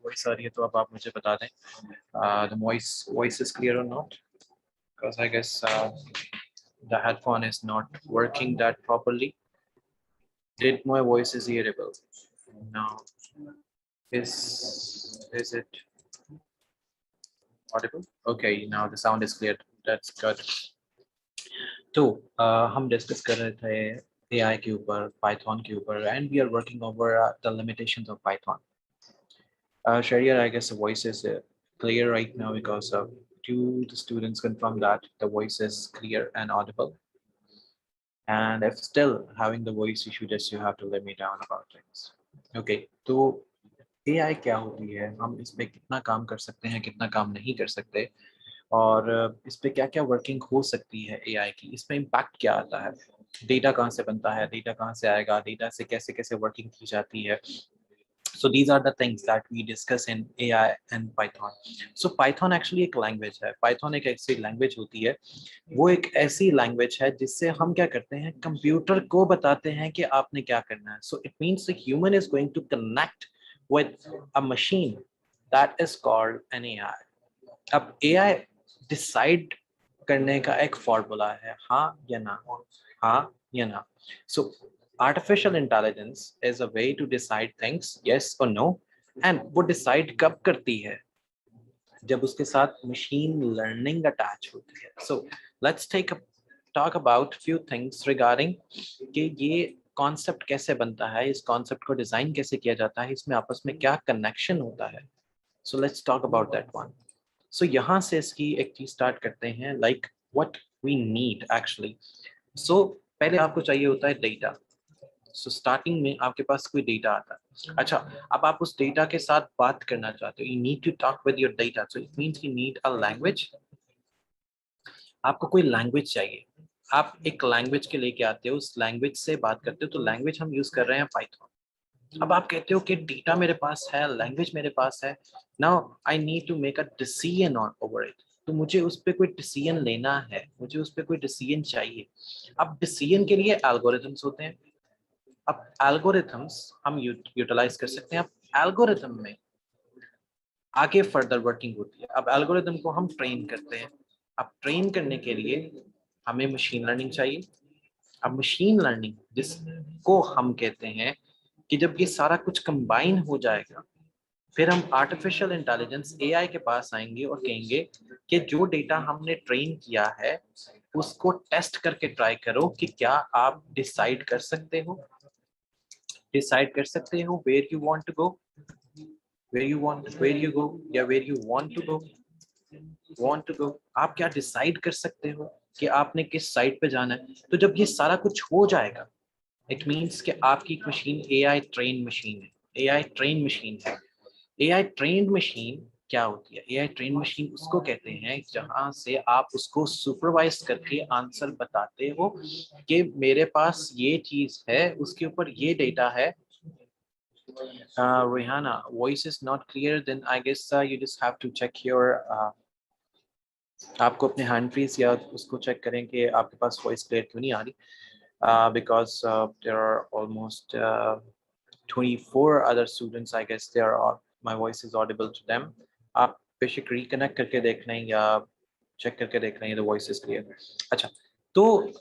Voice आ रही है तो अब आप मुझे बता दें the voice is clear or not, because I guess the headphone is not working that properly. Did my voice is hearable? No. Is it audible? Okay, now the sound is clear. That's good. तो हम discuss कर रहे थे AI के ऊपर, Python के ऊपर, and we are working over the limitations of Python. Sharia, I guess the voice is clear right now because two the students confirm that the voice is clear and audible. And if still having the voice issue, just you have to let me down about things. Okay, तो AI क्या होती है, हम इस पे कितना काम कर सकते हैं, कितना काम नहीं कर सकते, और इस पे क्या क्या वर्किंग हो सकती है AI की, इस पे इम्पैक्ट क्या आता है, डेटा कहाँ से बनता है, डेटा कहाँ से आएगा, डेटा से कैसे कैसे वर्किंग की जाती है. So these are the things that we discuss in AI and Python. So Python actually एक language है. Python एक ऐसी language होती है, वो एक ऐसी language है जिससे हम क्या करते हैं, कंप्यूटर को बताते हैं कि आपने क्या करना है. So it means the human is going to connect with a machine that is called an AI. अब AI decide करने का एक फॉर्मूला है, हाँ या ना, हाँ या ना. So artificial intelligence is a way to decide things yes or no, and वो decide कब करती है, जब उसके साथ machine learning attach होती है. So let's talk about few things regarding कि ये concept कैसे बनता है, इस concept को design कैसे किया जाता है, इसमें आपस में क्या connection होता है. So let's talk about that one. So यहाँ से इसकी एक चीज स्टार्ट करते हैं, like what we need actually. So पहले आपको चाहिए होता है डेटा. सो स्टार्टिंग में आपके पास कोई डेटा आता है। अच्छा, अब आप उस डेटा के साथ बात करना चाहते हो, you need to talk with your data, so it means you need a language. आपको कोई लैंग्वेज चाहिए, आप एक लैंग्वेज के लेके आते हो, उस लैंग्वेज से बात करते हो, तो लैंग्वेज हम यूज कर रहे हैं पाइथन। अब आप कहते हो कि डेटा मेरे पास है, लैंग्वेज मेरे पास है, now I need to make a decision on over it. तो मुझे उस पर कोई डिसीजन लेना है, मुझे उस पर कोई डिसीजन चाहिए। अब डिसीजन के लिए एल्गोरिथम्स होते हैं। अब एल्गोरिथम्स हम यूटिलाइज कर सकते हैं। अब एल्गोरिथम में आगे फर्दर वर्किंग होती है। अब एल्गोरिथम को हम ट्रेन करते हैं। अब ट्रेन करने के लिए हमें मशीन लर्निंग चाहिए। अब मशीन लर्निंग जिसको हम कहते हैं कि जब ये सारा कुछ कंबाइन हो जाएगा, फिर हम आर्टिफिशियल इंटेलिजेंस एआई के पास आएंगे और कहेंगे कि जो डेटा हमने ट्रेन किया है उसको टेस्ट करके ट्राई करो कि क्या आप डिसाइड कर सकते हो, डिसाइड कर सकते हो where you want to go, where you go या where you want to go. आप क्या डिसाइड कर सकते हो कि आपने किस साइड पे जाना है। तो जब ये सारा कुछ हो जाएगा, इट मीन्स कि आपकी मशीन एआई ट्रेन मशीन है। एआई ट्रेन मशीन है। एआई ट्रेन्ड मशीन क्या होती है? एआई ट्रेन मशीन उसको कहते हैं जहां से आप उसको सुपरवाइज करके आंसर बताते हो कि मेरे पास ये चीज है, उसके ऊपर ये डेटा है। Rihanna, voice is not clear. Then I guess you just have to check your आपको अपने हैंड फ्रीज या उसको चेक करें कि आपके पास वॉइस क्लियर क्यों नहीं आ रही। Because there are almost 24 other students, I guess they are all, my voice is audible to them. आप बेशक रिकनेक्ट करके देख लें या चेक करके देख लें, the voice is clear. अच्छा, तो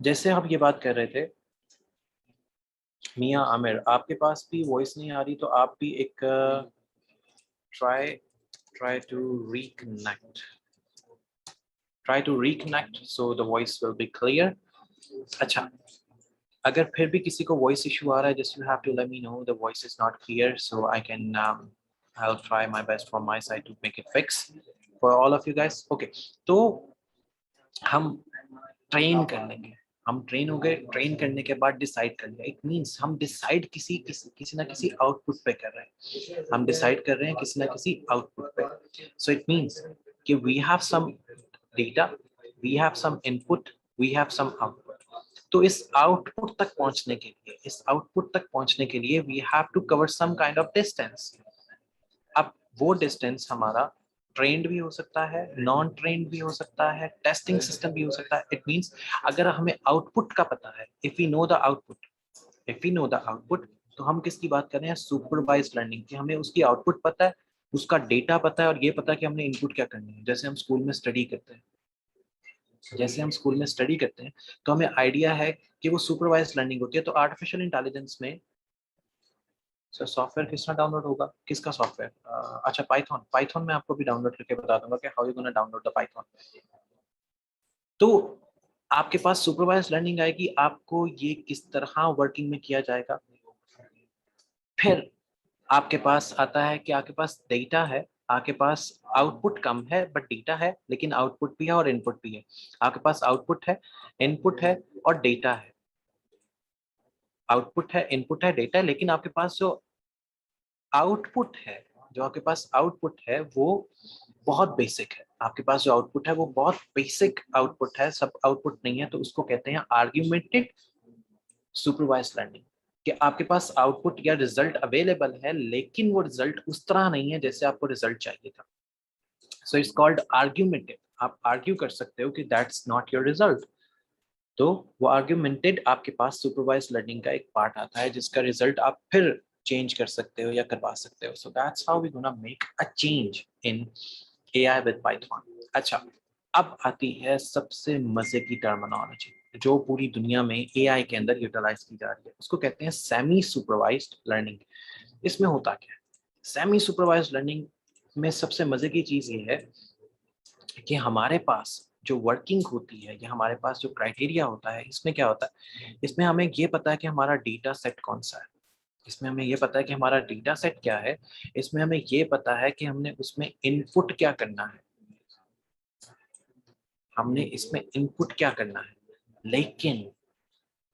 जैसे हम ये बात कर रहे थे, मियाँ आमिर, आपके पास भी वॉइस नहीं आ रही तो आप भी एक try to reconnect so the voice will be clear. अच्छा, अगर फिर भी किसी को वॉइस इशू आ रहा है, just you have to let me know the voice is not clear so I can I'll try my best from my side to make it fix for all of you guys. Okay, तो हम train कर लेंगे, हम train हो गए, train करने के बाद डिसाइड कर लिया। इट मींस हम डिसाइड किसी ना किसी आउटपुट पे कर रहे हैं, हम डिसाइड कर रहे हैं किसी ना किसी आउटपुट पे। सो इट मींस कि we have some data, we have some input, we have some output. तो इस आउटपुट तक पहुंचने के लिए, we have to cover some kind of distance. अब वो डिस्टेंस हमारा ट्रेंड भी हो सकता है, नॉन ट्रेंड भी हो सकता है, टेस्टिंग सिस्टम भी हो सकता है। इट मींस अगर हमें आउटपुट का पता है, if we know the output, तो हम किसकी बात कर रहे हैं? सुपरवाइज्ड लर्निंग की। हमें उसकी आउटपुट पता है, उसका डेटा पता है और ये पता है कि हमने इनपुट क्या करनी है। जैसे हम स्कूल में स्टडी करते हैं, तो हमें आइडिया है कि वो सुपरवाइज्ड लर्निंग होती है। तो आर्टिफिशियल इंटेलिजेंस में सर सॉफ्टवेयर किसका डाउनलोड होगा, किसका सॉफ्टवेयर? अच्छा, पाइथन में आपको भी डाउनलोड करके बता दूंगा कि how you gonna download the Python. तो आपके पास सुपरवाइज्ड लर्निंग आएगी, आपको ये किस तरह वर्किंग में किया जाएगा। फिर आपके पास आता है कि आपके पास डेटा है, आपके पास आउटपुट कम है बट डेटा है, लेकिन आउटपुट भी है और इनपुट भी है। आपके पास आउटपुट है, इनपुट है और डेटा है। आउटपुट है, इनपुट है, डेटा है, लेकिन आपके पास जो आपके पास आउटपुट है वो बहुत बेसिक है। आपके पास जो आउटपुट है वो बहुत बेसिक आउटपुट है, सब आउटपुट नहीं है। तो उसको कहते हैं आर्ग्यूमेंटेड सुपरवाइज्ड लर्निंग, कि आपके पास आउटपुट या रिजल्ट अवेलेबल है लेकिन वो रिजल्ट उस तरह नहीं है जैसे आपको रिजल्ट चाहिए था। So it's called augmented. आप आर्ग्यू कर सकते हो कि दैट्स नॉट योर रिजल्ट। तो वो आर्ग्यूमेंटेड आपके पास सुपरवाइज्ड लर्निंग का एक पार्ट आता है जिसका रिजल्ट आप फिर चेंज कर सकते हो या करवा सकते हो। So that's how we gonna make a change in AI with Python. अच्छा, अब आती है सबसे मजे की टर्मिनोलॉजी जो पूरी दुनिया में एआई के अंदर यूटिलाइज की जा रही है, उसको कहते हैं सेमी सुपरवाइज्ड लर्निंग। इसमें होता क्या है? सेमी सुपरवाइज्ड लर्निंग में सबसे मजे की चीज ये है कि हमारे पास जो वर्किंग होती है या हमारे पास जो क्राइटेरिया होता है, इसमें क्या होता है? इसमें हमें ये पता है कि हमारा डेटा सेट कौन सा है, इसमें हमें ये पता है कि हमारा डेटा सेट क्या है, इसमें हमें ये पता है कि हमने उसमें इनपुट क्या करना है, हमने इसमें इनपुट क्या करना है। लेकिन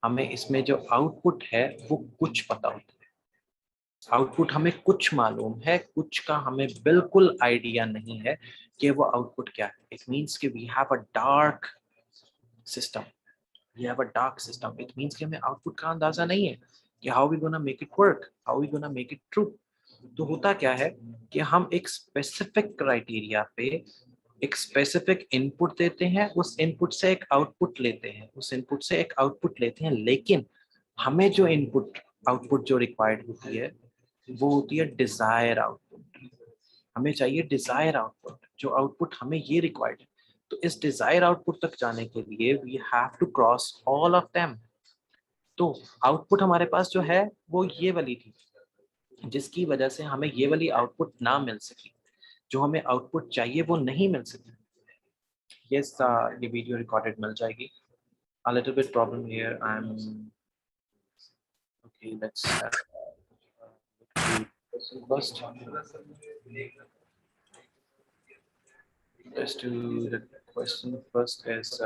हमें इसमें जो आउटपुट है वो कुछ पता होता है, आउटपुट हमें कुछ मालूम है, कुछ का हमें बिल्कुल आइडिया नहीं है कि वो आउटपुट क्या है। इट मीन्स कि we have a dark system, we have a dark system. It means कि हमें आउटपुट का अंदाजा नहीं है कि how we gonna make it work, how we gonna make it true. तो होता क्या है कि हम एक स्पेसिफिक क्राइटेरिया पे एक स्पेसिफिक इनपुट देते हैं, उस इनपुट से एक आउटपुट लेते हैं, उस इनपुट से एक आउटपुट लेते हैं, लेकिन हमें जो इनपुट आउटपुट जो रिक्वायर्ड होती है वो होती है डिजायर आउटपुट। हमें चाहिए डिजायर आउटपुट, जो आउटपुट हमें ये रिक्वायर्ड है। तो इस डिजायर आउटपुट तक जाने के लिए we have to cross all of them. तो आउटपुट हमारे पास जो है वो ये वाली थी, जिसकी वजह से हमें ये वाली आउटपुट ना मिल सकी, जो हमें आउटपुट चाहिए वो नहीं मिल सकी। यस, ये वीडियो रिकॉर्डेड मिल जाएगी। A little bit problem here. I'm okay. Let's first. Let's do the question first. Is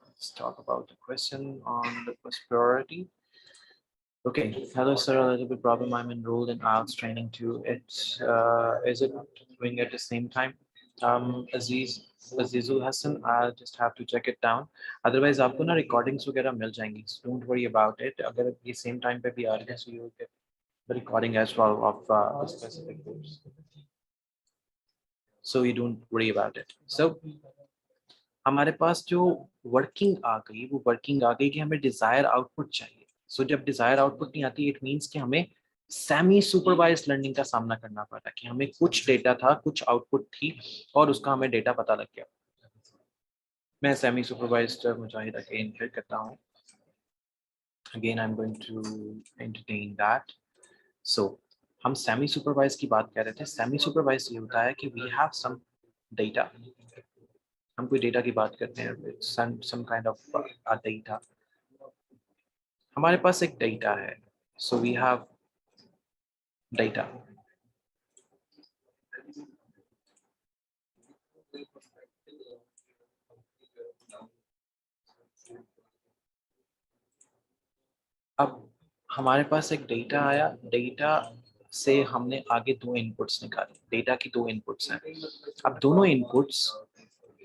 let's talk about the question on the first priority. Okay, hello sir, a little bit problem. I'm enrolled in IELTS training too. It's is it doing at the same time? Azizul Hassan, I'll just have to check it down. Otherwise, आपको ना recordings वगैरह मिल जाएंगी. So don't worry about it. अगर ये same time पे भी आ रहे हैं, so you'll get the recording as well of the specific groups. So you don't worry about it. So हमारे पास जो वर्किंग आ गई, वो वर्किंग आ गई कि हमें डिजायर आउटपुट चाहिए। सो जब डिजायर आउटपुट नहीं आती, इट मीन्स कि हमें सेमी सुपरवाइज्ड लर्निंग का सामना करना पड़ा, कि हमें कुछ डेटा था, कुछ आउटपुट थी और उसका हमें डेटा पता लग गया। मैं सेमी सुपरवाइज्ड मुजाहिद अगेन फिर करता हूँ। Again I am going to entertain that. So हम सेमी सुपरवाइज की बात कर रहे थे। सेमी सुपरवाइज ये होता है कि वी हैव सम डेटा, हम कोई डेटा की बात करते हैं, सम काइंड ऑफ डेटा। हमारे पास एक डेटा है, सो वी हैव डेटा। अब हमारे पास एक डेटा आया, डेटा से हमने आगे दो इनपुट्स निकाले, डेटा की दो इनपुट्स हैं। अब दोनों इनपुट्स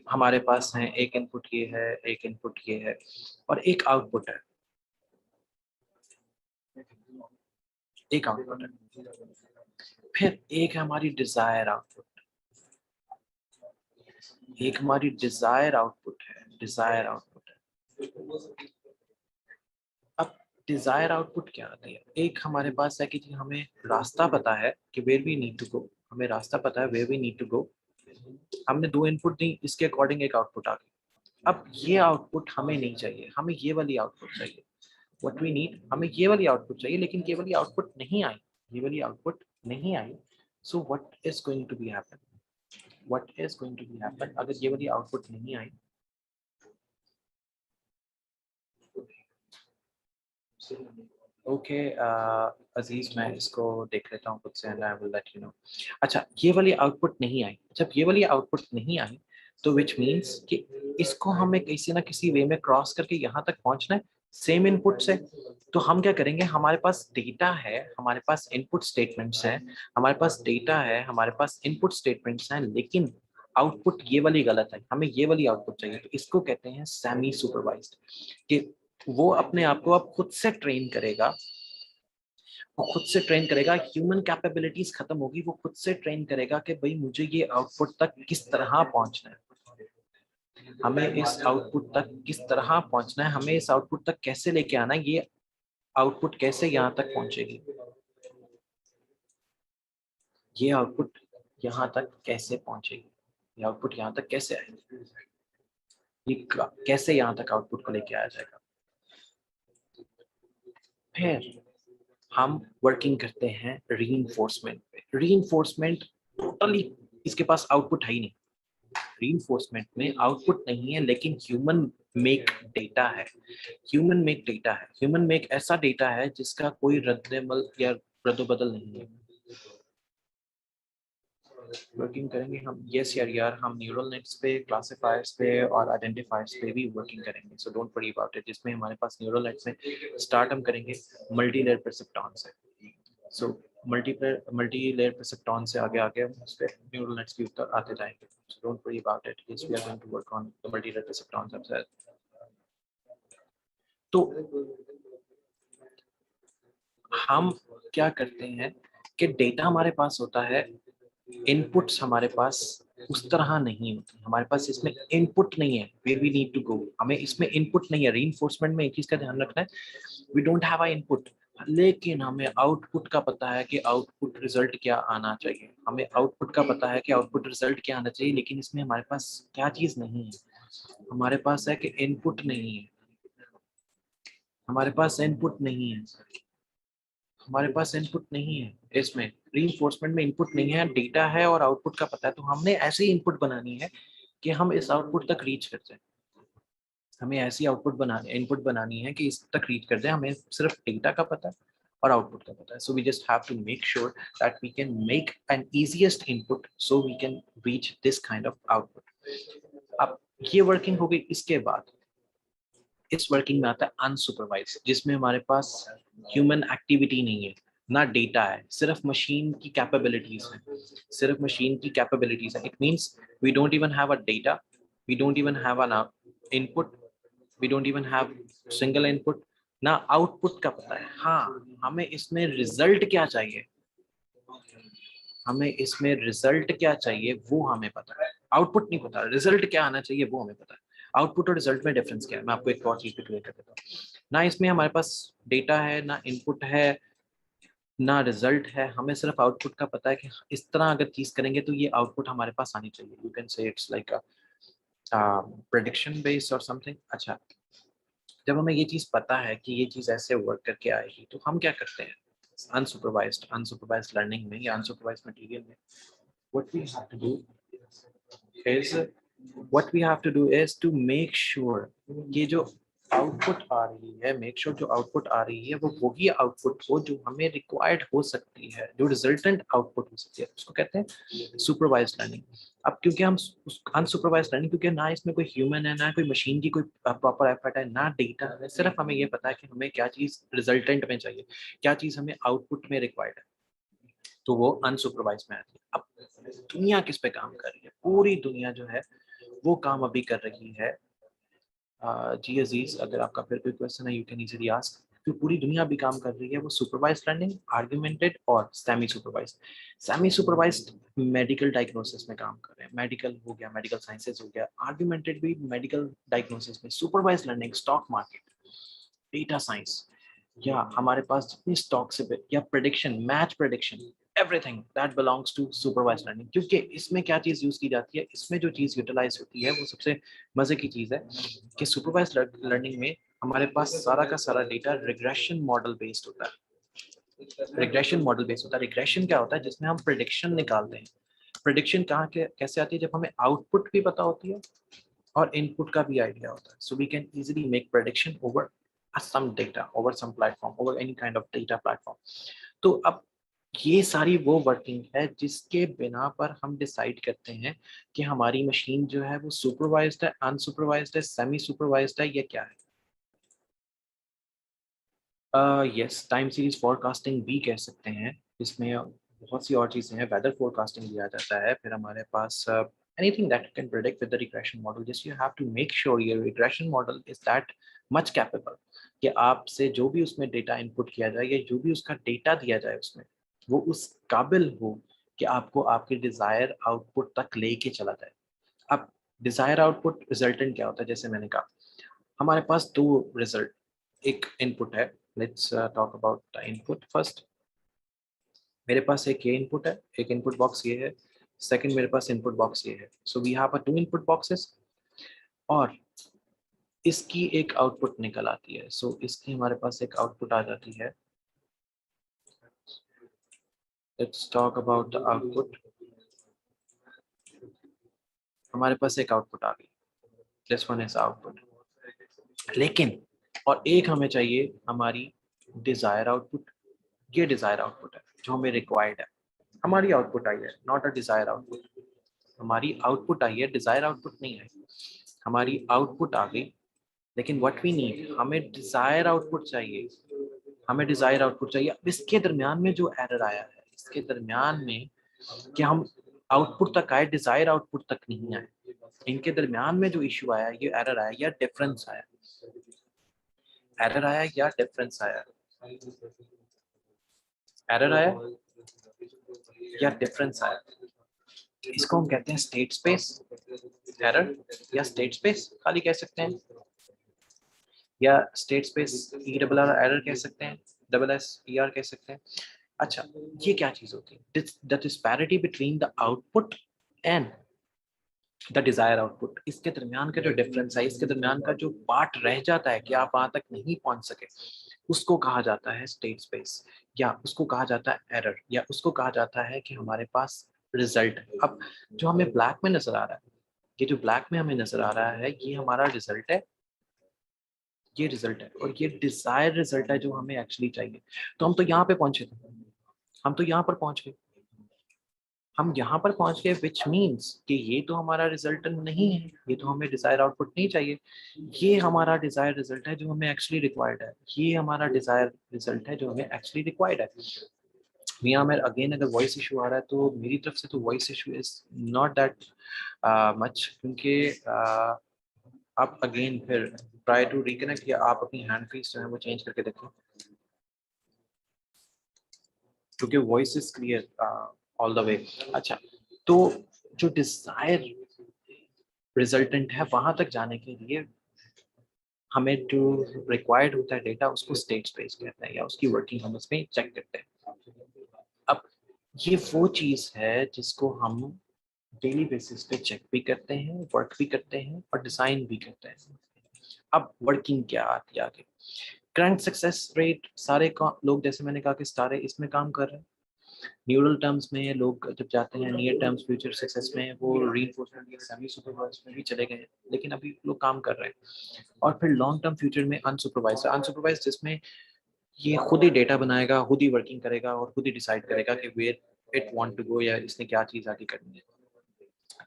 हमारे पास हैं, एक इनपुट ये है, एक इनपुट ये है और एक आउटपुट है, एक आउटपुट है। फिर एक है हमारी डिजायर आउटपुट, एक हमारी डिजायर आउटपुट है, डिजायर आउटपुट है। अब डिजायर आउटपुट क्या आती है? एक हमारे पास है कि जी हमें रास्ता पता है कि where we need to go, हमें रास्ता पता है where we need to go. हमने दो इनपुट दी, इसके अकॉर्डिंग एक आउटपुट आ गई। अब ये आउटपुट हमें नहीं चाहिए, हमें ये वाली आउटपुट चाहिए। व्हाट वी नीड, हमें ये वाली आउटपुट चाहिए, लेकिन ये वाली आउटपुट नहीं आई, ये वाली आउटपुट नहीं आई। So what is going to be happen, what is going to be happen अगर ये वाली आउटपुट नहीं आई? ओके अजीज, मैं इसको देख लेता हूँ खुद से and I will let you know. अच्छा, ये वाली आउटपुट नहीं आई। जब ये वाली आउटपुट नहीं आई तो विच मीन्स कि इसको हमें किसी ना किसी वे में क्रॉस करके यहाँ तक पहुँचना है सेम इनपुट से। तो हम क्या करेंगे, हमारे पास डेटा है, हमारे पास इनपुट स्टेटमेंट्स हैं, हमारे पास डेटा है, हमारे पास इनपुट स्टेटमेंट्स हैं, लेकिन आउटपुट ये वाली गलत है, हमें ये वाली आउटपुट चाहिए। तो इसको कहते हैं सेमी सुपरवाइज्ड, कि वो अपने आप को अब खुद से ट्रेन करेगा, वो खुद से ट्रेन करेगा, ह्यूमन कैपेबिलिटीज खत्म होगी, वो खुद से ट्रेन करेगा कि भाई मुझे ये आउटपुट तक किस तरह पहुंचना है, हमें इस आउटपुट तक किस तरह पहुंचना है, हमें इस आउटपुट तक कैसे लेके आना है, ये आउटपुट कैसे यहाँ तक पहुंचेगी, ये आउटपुट यहाँ तक कैसे पहुंचेगी, ये आउटपुट यहाँ तक कैसे आएगी, ये कैसे यहाँ तक आउटपुट को लेके आया जाएगा। फिर हम वर्किंग करते हैं रीइंफोर्समेंट पे। रीइंफोर्समेंट टोटली इसके पास आउटपुट है ही नहीं, रीइंफोर्समेंट में आउटपुट नहीं है, लेकिन ह्यूमन मेक डेटा है। ह्यूमन मेक डेटा है, ह्यूमन मेक ऐसा डेटा है जिसका कोई रद्दमल या रद्दबदल नहीं है। वर्किंग करेंगे हम, यस यार हम न्यूरल नेट्स पे, क्लासिफायर्स पे और आइडेंटिफायर्स पे भी वर्किंग करेंगे, सो डोंट वरी अबाउट इट। जिसमें हमारे पास न्यूरल नेट्स में स्टार्ट हम करेंगे मल्टी लेयर परसेप्ट्रॉन से, सो मल्टी लेयर परसेप्ट्रॉन से आगे आगे हम उस पर न्यूरल नेट्स के ऊपर आते जाएंगे, so don't worry about it. Yes we are going to work on the multi layer perceptron सबसे। तो हम क्या करते हैं कि डेटा हमारे पास होता है, इनपुट्स हमारे पास उस तरह नहीं होती, हमारे पास इसमें इनपुट नहीं है, where we need to go, हमें इसमें इनपुट नहीं है। रीइंफोर्समेंट में एक चीज का ध्यान रखना है, we don't have a input, लेकिन हमें आउटपुट का पता है कि आउटपुट रिजल्ट क्या आना चाहिए, हमें आउटपुट का पता है कि आउटपुट रिजल्ट क्या आना चाहिए, लेकिन इसमें हमारे पास क्या चीज नहीं है, हमारे पास है कि इनपुट नहीं है, हमारे पास इनपुट नहीं है, हमारे पास इनपुट नहीं है, इसमें रीइंफोर्समेंट में इनपुट नहीं है, डेटा है और आउटपुट का पता है, तो हमने ऐसी इनपुट बनानी है कि हम इस आउटपुट तक रीच कर जाए, हमें ऐसी आउटपुट बनानी, इनपुट बनानी है कि इस तक रीच कर जाए, हमें सिर्फ डेटा का पता है और आउटपुट का पता है, so we just have to make sure that we can make an easiest input so we can reach this kind of output. अब ये वर्किंग हो गई, इसके बाद इस वर्किंग में आता है अनसुपरवाइज, जिसमें हमारे पास ह्यूमन एक्टिविटी नहीं है, ना डेटा है, सिर्फ मशीन की कैपेबिलिटीज है, सिर्फ मशीन की कैपेबिलिटीज है। It means we don't even have a data, we don't even have an input, we don't even have single input, ना आउटपुट का पता है। हाँ, हमें इसमें रिजल्ट क्या चाहिए, हमें इसमें रिजल्ट क्या चाहिए वो हमें पता है, आउटपुट नहीं पता, रिजल्ट क्या आना चाहिए वो हमें पता है। आउटपुट और रिजल्ट में डिफरेंस क्या है, मैं आपको एक और चीज क्लियर कर देता हूँ। ना इसमें हमारे पास डेटा है, ना इनपुट है, ना रिजल्ट है, हमें सिर्फ आउटपुट का पता है कि इस तरह अगर चीज करेंगे तो ये आउटपुट हमारे पास आनी चाहिए। You can say it's like a prediction based और समथिंग। अच्छा, जब हमें ये चीज पता है कि ये चीज ऐसे वर्क करके आएगी, तो हम क्या करते हैं अनसुपरवाइज्ड लर्निंग में या अनसुपरवाइज्ड मटेरियल में, what we have to do is to make sure ये जो आउटपुट आ रही है, मेक श्योर जो आउटपुट आ रही है वो वही आउटपुट हो जो हमें रिक्वायर्ड हो सकती है, जो रिजल्टेंट आउटपुट हो सकती है, उसको कहते हैं सुपरवाइज्ड लर्निंग। अब क्योंकि हम अनसुपरवाइज्ड लर्निंग, क्योंकि ना इसमें कोई ह्यूमन है, ना कोई मशीन की कोई प्रॉपर एफर्ट है, ना डेटा है, सिर्फ हमें ये पता है कि हमें क्या चीज रिजल्टेंट में चाहिए, क्या चीज हमें आउटपुट में रिक्वायर्ड है, तो वो अनसुपरवाइज में आती है। अब दुनिया किस पे काम कर रही है, पूरी दुनिया जो है वो काम अभी कर रही है। जी अजीज, अगर आपका फिर कोई क्वेश्चन है यू कैन इजीली आस्क। जो पूरी दुनिया अभी काम कर रही है वो सुपरवाइज्ड लर्निंग, आर्गुमेंटेड और semi supervised. Semi supervised medical diagnosis में काम कर रहे हैं, मेडिकल हो गया, मेडिकल साइंसेज हो गया, आर्गुमेंटेड भी मेडिकल डायग्नोसिस में, supervised learning stock market, data science, या हमारे पास जितनी स्टॉक से या prediction, match prediction, everything that belongs to supervised learning. क्योंकि इसमें क्या चीज यूज की जाती है, इसमें जो चीज यूटिलाइज होती है वो सबसे मजे की चीज है कि सुपरवाइज्ड लर्निंग में हमारे पास सारा का सारा डेटा रिग्रेशन मॉडल बेस्ड होता है। रिग्रेशन मॉडल बेस्ड होता है, रिग्रेशन क्या होता है, जिसमें हम प्रेडिक्शन निकालते हैं। प्रेडिक्शन कहाँ के कैसे आती है, जब हमें आउटपुट भी पता होती है और इनपुट का भी आइडिया होता है, so we can easily make prediction over some data, over some platform, over any kind of data platform। तो अब ये सारी वो वर्किंग है जिसके बिना पर हम डिसाइड करते हैं कि हमारी मशीन जो है वो सुपरवाइज्ड है, अनसुपरवाइज्ड है, सेमी सुपरवाइज्ड है, या क्या है। यस, टाइम सीरीज फोरकास्टिंग भी कह सकते हैं, इसमें बहुत सी और चीजें हैं, वेदर फोरकास्टिंग भी आ जाता है, फिर हमारे पास anything that you can predict with the regression model, just you have to make sure your regression model is that much capable कि आपसे जो भी उसमें डेटा इनपुट किया जाए या जो भी उसका डेटा दिया जाए उसमें, वो उस काबिल हो कि आपको आपके डिजायर आउटपुट तक लेके चला जाए। अब डिजायर आउटपुट रिजल्टेंट क्या होता है, जैसे मैंने कहा हमारे पास दो रिजल्ट, एक इनपुट है, let's talk about the input first. मेरे पास एक ये इनपुट है, एक इनपुट बॉक्स ये है, सेकंड मेरे पास इनपुट बॉक्स ये है, so we have a two input boxes और इसकी एक आउटपुट निकल आती है, सो इसकी हमारे पास एक आउटपुट आ जाती है। Let's talk about the output. हमारे पास एक आउटपुट आ गई, दिस वन इज आउटपुट, लेकिन और एक हमें चाहिए हमारी डिजायर आउटपुट, ये डिजायर आउटपुट है जो हमें रिक्वायर्ड है। हमारी आउटपुट आई है, नॉट अ डिजायर आउटपुट। हमारी आउटपुट आई है, डिजायर आउटपुट नहीं आई। हमारी आउटपुट आ गई, लेकिन व्हाट वी नीड, हमें डिजायर आउटपुट चाहिए। हमें डिजायर आउटपुट चाहिए। अब इसके दरमियान में जो एरर आया है, इसके दरमियान में कि हम आउटपुट तक आए, डिजायर आउटपुट तक नहीं आए, इनके दरमियान में जो इशू आया, ये एरर आया या डिफरेंस आया, एरर आया या डिफरेंस आया, एरर आया या डिफरेंस आया। इसको हम कहते हैं स्टेट स्पेस एरर, या स्टेट स्पेस खाली कह सकते हैं, या state space E double R error कह सकते हैं, डबल एस ई आर कह सकते हैं। अच्छा, ये क्या चीज होती है? The disparity between the output and the desire output. इसके दरमियान का जो डिफरेंस है, इसके दरमियान का जो पार्ट रह जाता है कि आप वहां तक नहीं पहुंच सके, उसको कहा जाता है स्टेट स्पेस, या उसको कहा जाता है एरर, या उसको कहा जाता है कि हमारे पास रिजल्ट। अब जो हमें ब्लैक में नजर आ रहा है, ये जो ब्लैक में हमें नजर आ रहा है, ये हमारा रिजल्ट है, ये रिजल्ट है, और ये डिजायर रिजल्ट है जो हमें एक्चुअली चाहिए। तो हम तो यहाँ पे पहुंचे थे, हम तो यहाँ पर पहुंच गए, हम यहाँ पर पहुंच गए, विच मीन्स कि ये तो हमारा रिजल्ट नहीं है, ये तो हमें डिजायर आउटपुट नहीं चाहिए। ये हमारा डिजायर रिजल्ट है जो हमें एक्चुअली रिक्वायर्ड है, ये हमारा डिजायर रिजल्ट है जो हमें एक्चुअली रिक्वायर्ड है। यहाँ में अगेन अगर वॉइस इशू आ रहा है तो मेरी तरफ से तो voice issue is not that much, क्योंकि आप अगेन फिर ट्राई टू रिकनेक्ट, या आप अपनी हैंड फ्रीज जो है वो चेंज करके देखें, क्योंकि voice is clear all the way. अच्छा, तो जो डिजायर रिजल्टेंट है, वहां तक जाने के लिए हमें जो रिक्वायर्ड होता है डेटा, उसको स्टेट स्पेस कहते हैं, या उसकी वर्किंग हम उसमें चेक करते हैं। अब ये वो चीज है जिसको हम डेली बेसिस पे चेक भी करते हैं, वर्क भी करते हैं, और डिजाइन भी करते हैं। अब वर्किंग क्या आती है आगे? करंट सक्सेस रेट, सारे लोग जैसे मैंने कहा कि सारे इसमें काम कर रहे हैं। न्यूरल टर्म्स में लोग जब जाते हैं, नियर टर्म्स फ्यूचर सक्सेस में, वो रीइंफोर्समेंट या सेमी सुपरवाइज्ड में भी चले गए हैं, लेकिन अभी लोग काम कर रहे हैं। और फिर लॉन्ग टर्म फ्यूचर में अनसुपरवाइज्ड, अनसुपरवाइज्ड जिसमें ये खुद ही डेटा बनाएगा, खुद ही वर्किंग करेगा, और खुद ही डिसाइड करेगा कि where it want to go, या इसने क्या चीज आगे करनी है।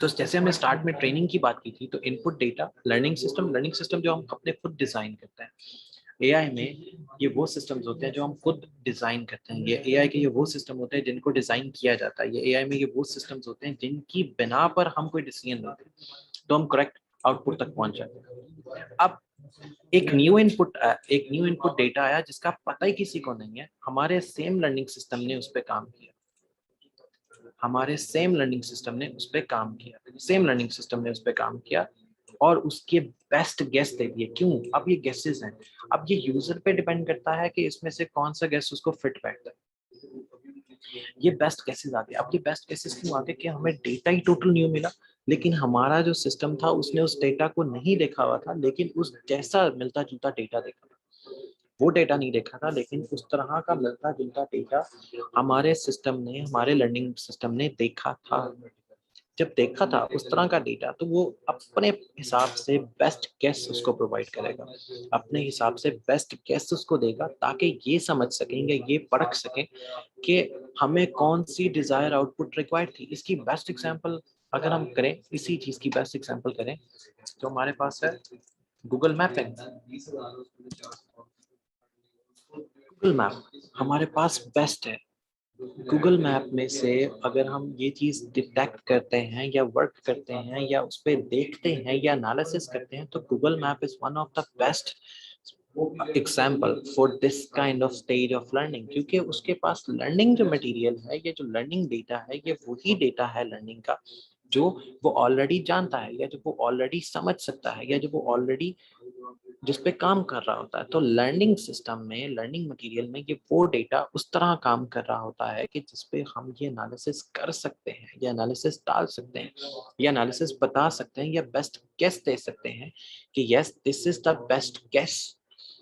तो जैसे हमने स्टार्ट में ट्रेनिंग की बात की थी, तो इनपुट डेटा लर्निंग सिस्टम जो हम अपने खुद डिजाइन करते हैं। एआई में ये वो सिस्टम्स होते हैं जो हम खुद डिजाइन करते हैं। ये एआई के ये वो सिस्टम होते हैं जिनको डिजाइन किया जाता है। ये एआई में ये वो सिस्टम्स होते हैं जिनकी बिना पर हम कोई डिसीजन लेते हैं तो हम करेक्ट आउटपुट तक पहुंच जाते हैं। अब एक न्यू इनपुट डेटा आया जिसका पता ही किसी को नहीं है, हमारे सेम लर्निंग सिस्टम ने उस पर काम किया, हमारे सेम लर्निंग सिस्टम ने उस पर काम किया, सेम लर्निंग सिस्टम ने उस पर काम किया, और उसके बेस्ट गेस दे दिए। क्यों? अब ये गेसेस हैं, अब ये यूजर पे डिपेंड करता है कि इसमें से कौन सा गेस उसको फिट बैठता है। ये बेस्ट गेसेस आ गए। अब ये बेस्ट गेसेस क्यों आ गए? कि हमें डेटा ही टोटल न्यू मिला, लेकिन हमारा जो सिस्टम था उसने उस डेटा को नहीं देखा हुआ था, लेकिन उस जैसा मिलता जुलता डेटा देखा था। वो डेटा नहीं देखा था, लेकिन उस तरह का मिलता जुलता डेटा हमारे सिस्टम ने, हमारे लर्निंग सिस्टम ने देखा था। जब देखा था उस तरह का डेटा, तो वो अपने हिसाब से बेस्ट गेस उसको प्रोवाइड करेगा, अपने हिसाब से बेस्ट गेस उसको देगा, ताकि ये समझ सकेंगे, ये परख सकें कि हमें कौन सी डिजायर आउटपुट रिक्वायर्ड थी। इसकी बेस्ट एग्जांपल अगर हम करें, इसी चीज की बेस्ट एग्जांपल करें, तो हमारे पास है गूगल मैपिंग। गूगल मैप हमारे पास बेस्ट है। गूगल मैप में से अगर हम ये चीज डिटेक्ट करते हैं, या वर्क करते हैं, या उस पर देखते हैं, या एनालिसिस करते हैं, तो Google map is one of the best example for this kind of stage of learning, क्योंकि उसके पास लर्निंग जो मटेरियल है, ये जो लर्निंग डेटा है, ये वही डेटा है लर्निंग का जो वो ऑलरेडी जानता है, या जो वो ऑलरेडी समझ सकता है, या जो वो ऑलरेडी जिस पे काम कर रहा होता है। तो लर्निंग सिस्टम में, लर्निंग मटेरियल में, ये वो डेटा उस तरह काम कर रहा होता है कि जिस पे हम ये एनालिसिस कर सकते हैं, या एनालिसिस डाल सकते हैं, या एनालिसिस बता सकते हैं, या बेस्ट गेस दे सकते हैं कि yes this is the best guess.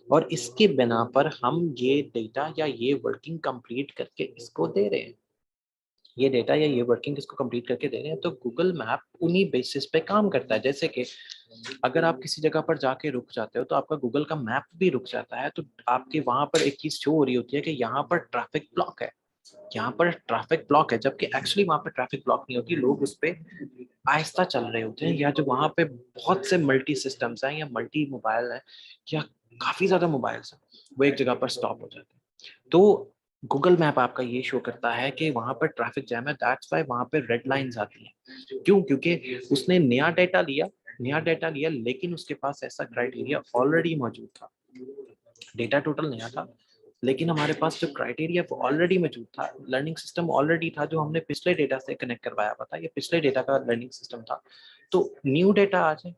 और इसके बिना पर हम ये डेटा या ये वर्किंग कंप्लीट करके इसको दे रहे हैं, ये डेटा या ये वर्किंग इसको कंप्लीट करके दे रहे हैं। तो गूगल मैप उन्हीं बेसिस पे काम करता है। जैसे कि अगर आप किसी जगह पर जाके रुक जाते हो, तो आपका गूगल का मैप भी रुक जाता है, तो आपके वहां पर एक चीज शो हो रही होती है कि यहाँ पर ट्रैफिक ब्लॉक है। यहाँ पर ट्रैफिक ब्लॉक है, जबकि एक्चुअली वहां पर ट्रैफिक ब्लॉक नहीं होती, लोग उस पे आहिस्ता चल रहे होते हैं, या जो वहां पे बहुत से मल्टी सिस्टम्स हैं या मल्टी मोबाइल हैं या काफी ज्यादा मोबाइल्स हैं, वो एक जगह पर स्टॉप हो जाते हैं। तो गूगल मैप आपका ये शो करता है कि वहां पर ट्रैफिक जैम है, दैट्स वाई वहां पे रेड लाइंस आती हैं। क्यों? क्योंकि उसने नया डेटा लिया, लेकिन उसके पास ऐसा क्राइटेरिया ऑलरेडी मौजूद था। डेटा टोटल नया था, लेकिन हमारे पास जो क्राइटेरिया वो ऑलरेडी मौजूद था, लर्निंग सिस्टम ऑलरेडी था जो हमने पिछले डेटा से कनेक्ट करवाया हुआ था, ये पिछले डेटा का लर्निंग सिस्टम था। तो न्यू डेटा आ जाए,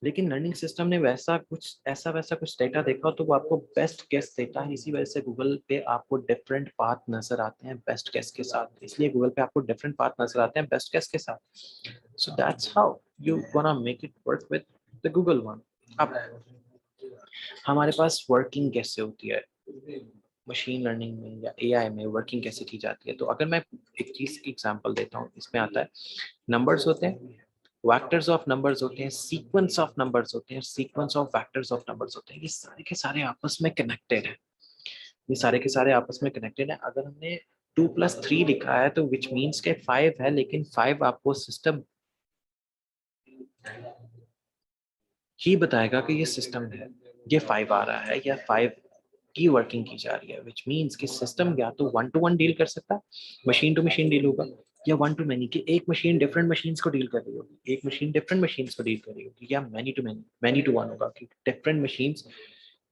लेकिन लर्निंग सिस्टम ने वैसा कुछ डेटा देखा तो वो आपको बेस्ट गेस देता है। इसी वजह से गूगल पे आपको डिफरेंट पाथ नजर आते हैं बेस्ट गेस के साथ, इसलिए गूगल पे आपको डिफरेंट पाथ नजर आते हैं बेस्ट गेस के साथ। सो that's how you gonna make it work with the Google one. अब हमारे पास वर्किंग कैसे होती है मशीन लर्निंग में या एआई में, वर्किंग कैसे की जाती है। तो अगर मैं एक चीज की एग्जांपल देता हूँ, इसमें आता है नंबर्स होते हैं, वेक्टर्स ऑफ नंबर्स होते हैं, सीक्वेंस ऑफ नंबर्स होते हैं, sequence of vectors of numbers होते हैं। ये सारे के सारे आपस में कनेक्टेड है, ये सारे के सारे आपस में कनेक्टेड है। अगर हमने 2+3 लिखा है तो विच मीन्स के 5 है, लेकिन 5 आपको सिस्टम ही बताएगा कि ये सिस्टम है, ये 5 आ रहा है या 5 की वर्किंग की जा रही है, विच मीन्स कि सिस्टम या तो 1 to 1 डील कर सकता है, मशीन टू मशीन डील होगा, या 1 to many कि एक मशीन डिफरेंट मशीन्स को डील कर रही होगी, एक मशीन डिफरेंट मशीन्स को डील कर रही होगी, या many to many, many to 1 होगा कि डिफरेंट मशीन्स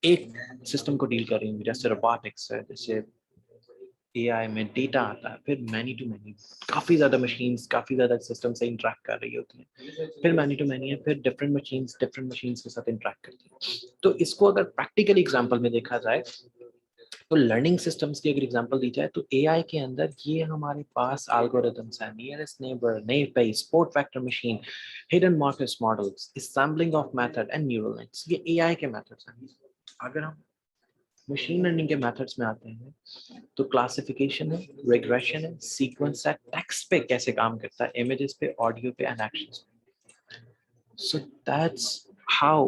एक सिस्टम को डील कर रही होंगी। जैसे रोबोटिक्स है, जैसे एआई में डेटा आता है, फिर मैनी टू मैनी काफी ज्यादा मशीन्स काफी ज्यादा सिस्टम से इंटरेक्ट कर रही होती हैं, फिर मैनी टू मैनी है, फिर डिफरेंट मशीन्स के साथ इंटरेक्ट करती हैं। तो इसको अगर प्रैक्टिकल एग्जांपल में देखा जाए, तो लर्निंग सिस्टम्स की अगर एग्जांपल दी जाए तो एआई के अंदर ये हमारे पास एल्गोरिथम्स हैं, nearest neighbour, naive Bayes, sport factor machine, hidden Marcus models, assembling of method and neural nets, ये एआई के मेथड्स हैं। अगर हम मशीन लर्निंग के मेथड्स में आते हैं तो क्लासिफिकेशन है, रिग्रेशन है, सीक्वेंस है, टेक्स्ट पे कैसे काम करता है, इमेजेस पे, ऑडियो पे एंड एक्शंस पे। So that's how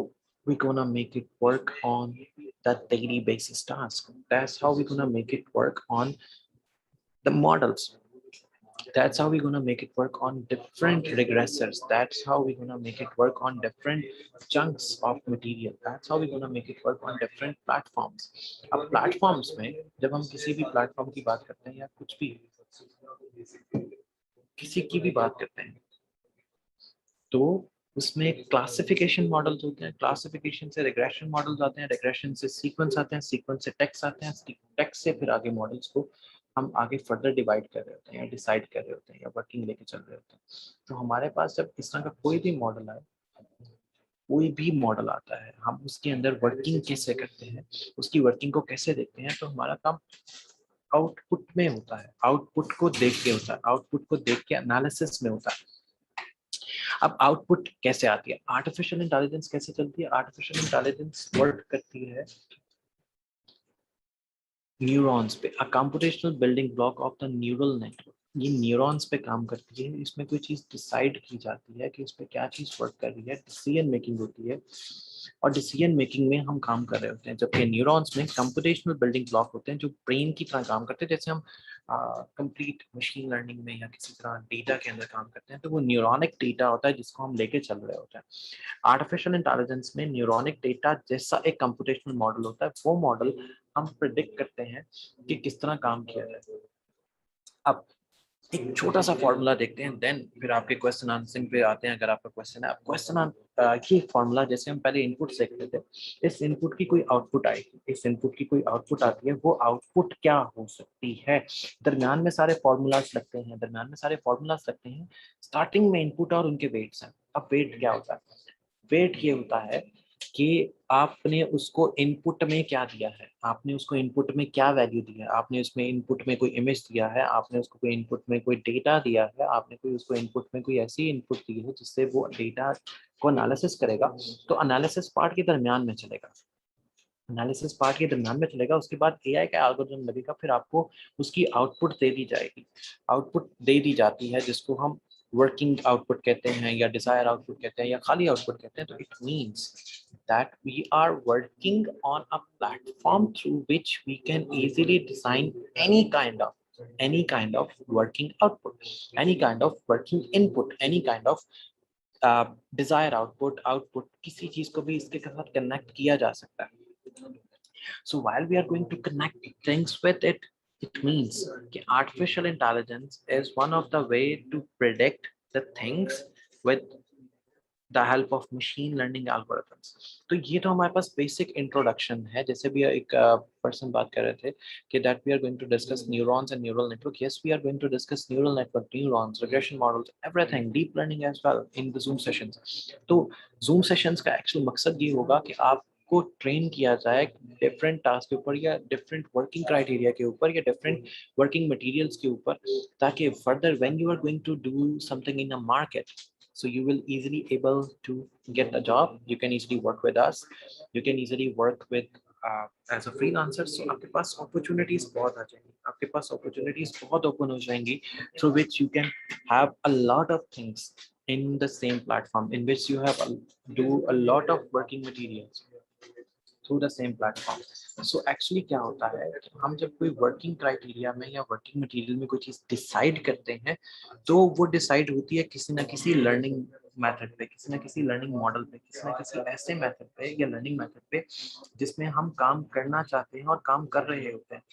we're gonna make it work on that daily basis task. That's how we're gonna make it work on the models. That's how we're gonna make it work on different regressors. That's how we're gonna make it work on different chunks of material. That's how we're gonna make it work on different platforms. अब platforms में जब हम किसी भी platform की बात करते हैं या कुछ भी किसी की भी बात करते हैं, तो उसमें क्लासिफिकेशन मॉडल्स होते हैं, क्लासिफिकेशन से रिग्रेशन मॉडल्स आते हैं, रिग्रेशन से सीक्वेंस आते हैं, सीक्वेंस से टेक्स्ट आते हैं, टेक्स्ट से फिर आगे मॉडल्स को हम आगे फर्दर डिवाइड कर रहे होते हैं या डिसाइड कर रहे होते हैं या वर्किंग लेके चल रहे होते हैं। तो हमारे पास जब इस तरह का कोई भी मॉडल आए, कोई भी मॉडल आता है, हम उसके अंदर वर्किंग कैसे करते हैं, उसकी वर्किंग को कैसे देखते हैं, तो हमारा काम आउटपुट में होता है, आउटपुट को देख के होता है, आउटपुट को देख के एनालिसिस में होता है। अब आउटपुट कैसे आती है, आर्टिफिशियल इंटेलिजेंस कैसे चलती है, आर्टिफिशियल इंटेलिजेंस वर्क करती है न्यूरॉन्स पे, a computational building block of the neural network. ये न्यूरॉन्स पे काम करती है, इसमें कोई चीज डिसाइड की जाती है कि इस पे क्या चीज वर्क कर रही है, डिसीजन मेकिंग होती है, और डिसीजन मेकिंग में हम काम कर रहे होते हैं। जबकि न्यूरॉन्स में कंप्यूटेशनल बिल्डिंग ब्लॉक होते हैं जो ब्रेन की तरह काम करते हैं। जैसे हम कंप्लीट मशीन लर्निंग में या किसी तरह डेटा के अंदर काम करते हैं, तो वो न्यूरॉनिक डेटा होता है जिसको हम लेके चल रहे होते हैं। आर्टिफिशियल इंटेलिजेंस में न्यूरॉनिक डेटा जैसा एक कंप्यूटेशनल मॉडल होता है, वो मॉडल हम प्रिडिक्ट करते हैं कि किस तरह काम किया जाए। अब एक छोटा सा फॉर्मूला देखते हैं, देन फिर आपके क्वेश्चन आंसरिंग पे आते हैं। अगर आपका क्वेश्चन है, आप क्वेश्चन की फॉर्मूला, जैसे हम पहले इनपुट देखते थे, इस इनपुट की कोई आउटपुट आएगी, इस इनपुट की कोई आउटपुट आती है, वो आउटपुट क्या हो सकती है। दरम्यान में सारे फॉर्मूलाज लगते हैं, दरम्यान में सारे फॉर्मूलाज लगते हैं, स्टार्टिंग में इनपुट और उनके वेट्स हैं। अब वेट क्या होता है, वेट ये होता है कि आपने उसको इनपुट में क्या दिया है, आपने उसको इनपुट में क्या वैल्यू दिया है, आपने उसमें इनपुट में कोई इमेज दिया है, आपने उसको कोई इनपुट में कोई डेटा दिया है, आपने कोई उसको इनपुट में कोई ऐसी इनपुट दी है जिससे वो डेटा को एनालिसिस करेगा। तो एनालिसिस पार्ट के दरमियान में चलेगा, एनालिसिस पार्ट के दरमियान में चलेगा, उसके बाद एआई का एल्गोरिथम लगेगा, फिर आपको उसकी आउटपुट दे दी जाएगी, आउटपुट दे दी जाती है जिसको हम वर्किंग आउटपुट कहते हैं या डिजायर आउटपुट कहते हैं या खाली आउटपुट कहते हैं। तो it means that we are working on a platform through which we can easily design any kind of working output, any kind of working input, any kind of desire output output किसी चीज को भी इसके साथ connect किया जा सकता है. So while we are going to connect things with it, it means that artificial intelligence is one of the way to predict the things with the help of machine learning algorithms. तो ये तो हमारे पास basic introduction है. जैसे भी एक person बात कर रहे थे कि that we are going to discuss neurons and neural network. Yes, we are going to discuss neural network, neurons, regression models, everything, deep learning as well in the Zoom sessions. तो Zoom sessions का actual मकसद ये होगा कि आपको train किया जाए different task के ऊपर या डिफरेंट वर्किंग क्राइटेरिया के ऊपर या डिफरेंट वर्किंग मटेरियल्स के ऊपर, ताकि further when you are going to do something in a market, so you will easily able to get a job. You can easily work with us, you can easily work with as a freelancer. So आपके पास opportunities बहुत आ जाएंगी, आपके पास opportunities बहुत open हो जाएंगी, through which you can have a lot of things in the same platform, in which you have do a lot of working materials through the same platform. So actually क्या होता है कि हम जब कोई वर्किंग क्राइटेरिया में या working material में कोई चीज डिसाइड करते हैं, तो वो डिसाइड होती है किसी ना किसी लर्निंग मेथड पे, किसी ना किसी लर्निंग मॉडल पे, किसी ना किसी ऐसे मेथड पे या लर्निंग मेथड पे जिसमें हम काम करना चाहते हैं और काम कर रहे होते हैं,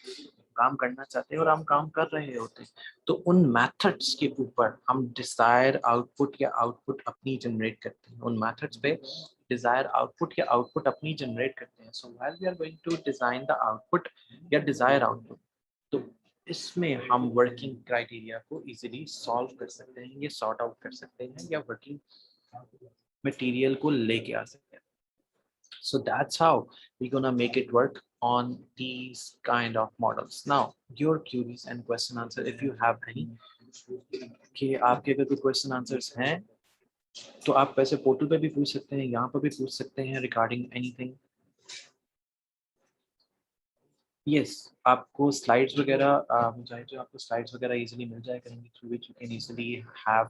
काम करना चाहते हैं और हम काम कर रहे होते हैं. तो उन मेथड्स के ऊपर हम डिजायर आउटपुट या आउटपुट अपनी जनरेट करते हैं, उन मेथड्स पे डिजायर आउटपुट या आउटपुट अपनी जनरेट करते हैं. So while we are going to design the output या डिजायर आउटपुट, तो इसमें हम वर्किंग क्राइटेरिया को इजीली सॉल्व कर सकते हैं या सॉर्ट आउट कर सकते हैं या वर्किंग मटेरियल को लेके आ सकते हैं. So that's how we're gonna make it work on these kind of models. Now, your queries and question answer, if you have any, कि आपके अगर कोई question answers हैं, तो आप वैसे पोर्टल पे भी पूछ सकते हैं, यहाँ पर भी पूछ सकते हैं regarding anything. Yes, आपको slides वगैरह चाहे जो आपको slides वगैरह easily मिल जाए करेंगे, through which you can easily have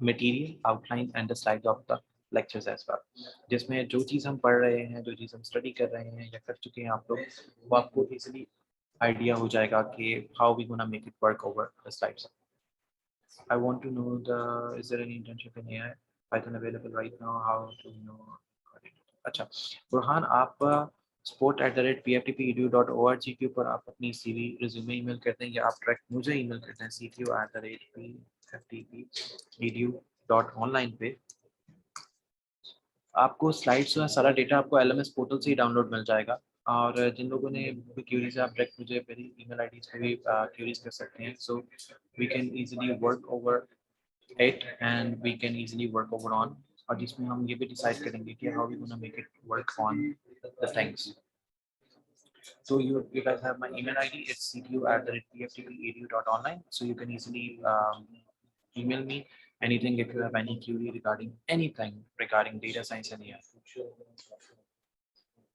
material outline and the slides of the lectures as well, जिसमें जो चीज़ हम पढ़ रहे हैं, जो चीज़ हम स्टडी कर रहे हैं या कर चुके हैं आप लोग, वो आपको easily आइडिया हो जाएगा कि how we gonna make it work over the slides. I want to know is there any internship in AI Python available right now? How to know? अच्छा, बुरहान आप support@pftpedu.org के ऊपर आप अपनी CV रिज्यूमे ईमेल करते हैं, या आप डायरेक्ट मुझे ईमेल करते हैं cto@pftpedu.online पे. आपको स्लाइड्स का सारा डेटा आपको LMS पोर्टल से ही डाउनलोड मिल जाएगा, और जिन लोगों ने क्यूरीज है आप डायरेक्ट मुझे मेरी ईमेल आईडी पे भी क्यूरीज कर सकते हैं. So we can easily work over it and we can easily work over on, और जिसमें हम ये भी डिसाइड करेंगे कि how we gonna make it work on the things. So you guys have my email ID. It's ctu@pftpedu.online. So you can easily email me anything if you have any query regarding anything regarding data science and AI.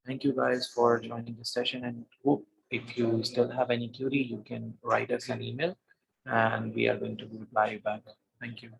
Thank you guys for joining this session, and hope if you still have any query, you can write us an email and we are going to reply you back. Thank you.